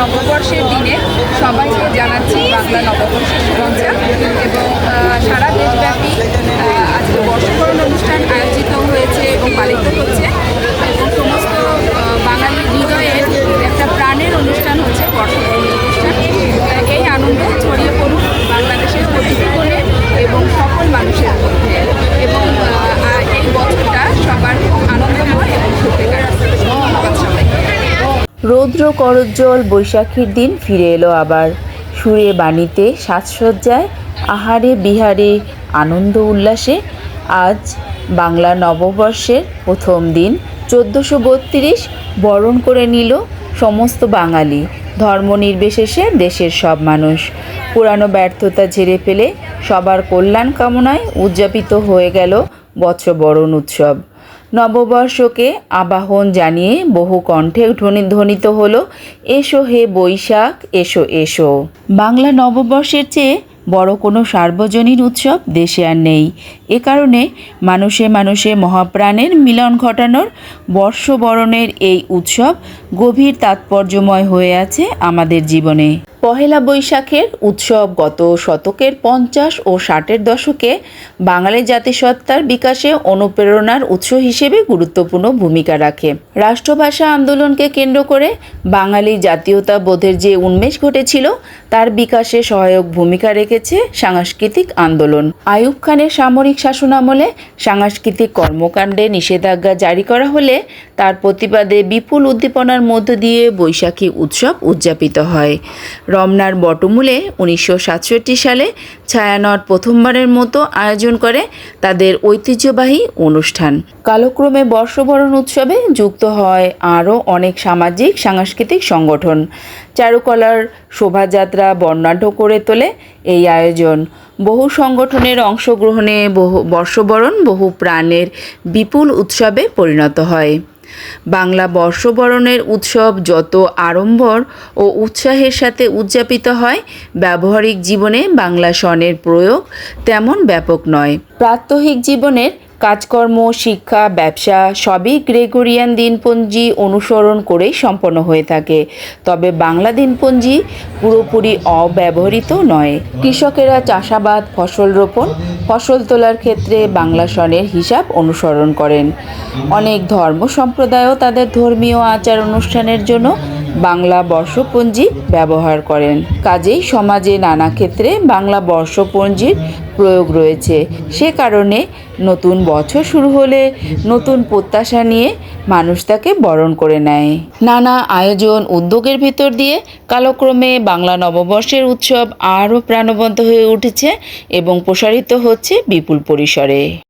নববর্ষের দিনে সবাইকে জানাচ্ছি বাংলা নববর্ষের শুভেচ্ছা এবং সারা দেশব্যাপী আজকে বর্ষবরণ অনুষ্ঠান আয়োজিত হয়েছে এবং পালিত হচ্ছে এবং সমস্ত বাঙালি হৃদয়ের একটা প্রাণের অনুষ্ঠান হচ্ছে বর্ষবরণ অনুষ্ঠান। এই আনন্দ ছড়িয়ে পড়ুক বাংলাদেশের প্রতিটি কোণে এবং সকল মানুষের মধ্যে এবং এই বছরটা সবার খুব আনন্দময় এবং সুখের। ধন্যবাদ সবাইকে। রৌদ্র করজ্জ্বল বৈশাখীর দিন ফিরে এলো আবার। সুরে বাণীতে সাজসজ্জায় আহারে বিহারে আনন্দ উল্লাসে আজ বাংলা নববর্ষের প্রথম দিন 1432 বরণ করে নিল সমস্ত বাঙালি, ধর্ম নির্বিশেষে দেশের সব মানুষ। পুরানো ব্যর্থতা ঝেড়ে ফেলে সবার কল্যাণ কামনায় উদযাপিত হয়ে গেল বর্ষবরণ উৎসব। নববর্ষকে আবাহন জানিয়ে বহু কণ্ঠে ধ্বনিত হলো এসো হে বৈশাখ এসো এসো। বাংলা নববর্ষের চেয়ে বড় কোনো সার্বজনীন উৎসব দেশে আর নেই। এ কারণে মানুষে মানুষে মহাপ্রাণের মিলন ঘটানোর বর্ষবরণের এই উৎসব গভীর তাৎপর্যময় হয়ে আছে আমাদের জীবনে। পহেলা বৈশাখের উৎসব গত শতকের 50 ও 60-এর দশকে বাঙালি জাতিসত্তার বিকাশে অনুপ্রেরণার উৎস হিসেবে গুরুত্বপূর্ণ ভূমিকা রাখে। রাষ্ট্রভাষা আন্দোলনকে কেন্দ্র করে বাঙালি জাতীয়তাবোধের যে উন্মেষ ঘটেছিল তার বিকাশে সহায়ক ভূমিকা রেখেছে সাংস্কৃতিক আন্দোলন। আইয়ুব খানের সামরিক শাসনামলে সাংস্কৃতিক কর্মকাণ্ডে নিষেধাজ্ঞা জারি করা হলে তার প্রতিবাদে বিপুল উদ্দীপনার মধ্য দিয়ে বৈশাখী উৎসব উদযাপিত হয়। রমনার বটমূলে 1967 সালে ছায়ানট প্রথমবারের মতো আয়োজন করে তাদের ঐতিহ্যবাহী অনুষ্ঠান। কালক্রমে বর্ষবরণ উৎসবে যুক্ত হয় আরও অনেক সামাজিক সাংস্কৃতিক সংগঠন। চারুকলার শোভাযাত্রা বর্ণাঢ্য করে তোলে এই আয়োজন। বহু সংগঠনের অংশগ্রহণে বর্ষবরণ বহু প্রাণের বিপুল উৎসবে পরিণত হয়। বাংলা বর্ষবরণের উৎসব যত আড়ম্বর ও উৎসাহের সাথে উদযাপিত হয়, ব্যবহারিক জীবনে বাংলা সনের প্রয়োগ তেমন ব্যাপক নয়। প্রাত্যহিক জীবনের কাজকর্ম, শিক্ষা, ব্যবসা সবই গ্রেগরিয়ান দিনপঞ্জি অনুসরণ করেই সম্পন্ন হয়ে থাকে। তবে বাংলা দিনপঞ্জি পুরোপুরি অব্যবহৃত নয়। কৃষকেরা চাষাবাদ, ফসল রোপণ, ফসল তোলার ক্ষেত্রে বাংলা সনের হিসাব অনুসরণ করেন। অনেক ধর্ম সম্প্রদায়ও তাদের ধর্মীয় আচার অনুষ্ঠানের জন্য বাংলা বর্ষপঞ্জি ব্যবহার করেন। কাজেই সমাজে নানা ক্ষেত্রে বাংলা বর্ষপঞ্জির প্রয়োগ রয়েছে। সে কারণে নতুন বছর শুরু হলে নতুন প্রত্যাশা নিয়ে মানুষ তাকে বরণ করে নেয়। নানা আয়োজন উদ্যোগের ভেতর দিয়ে কালক্রমে বাংলা নববর্ষের উৎসব আরও প্রাণবন্ত হয়ে উঠেছে এবং প্রসারিত হচ্ছে বিপুল পরিসরে।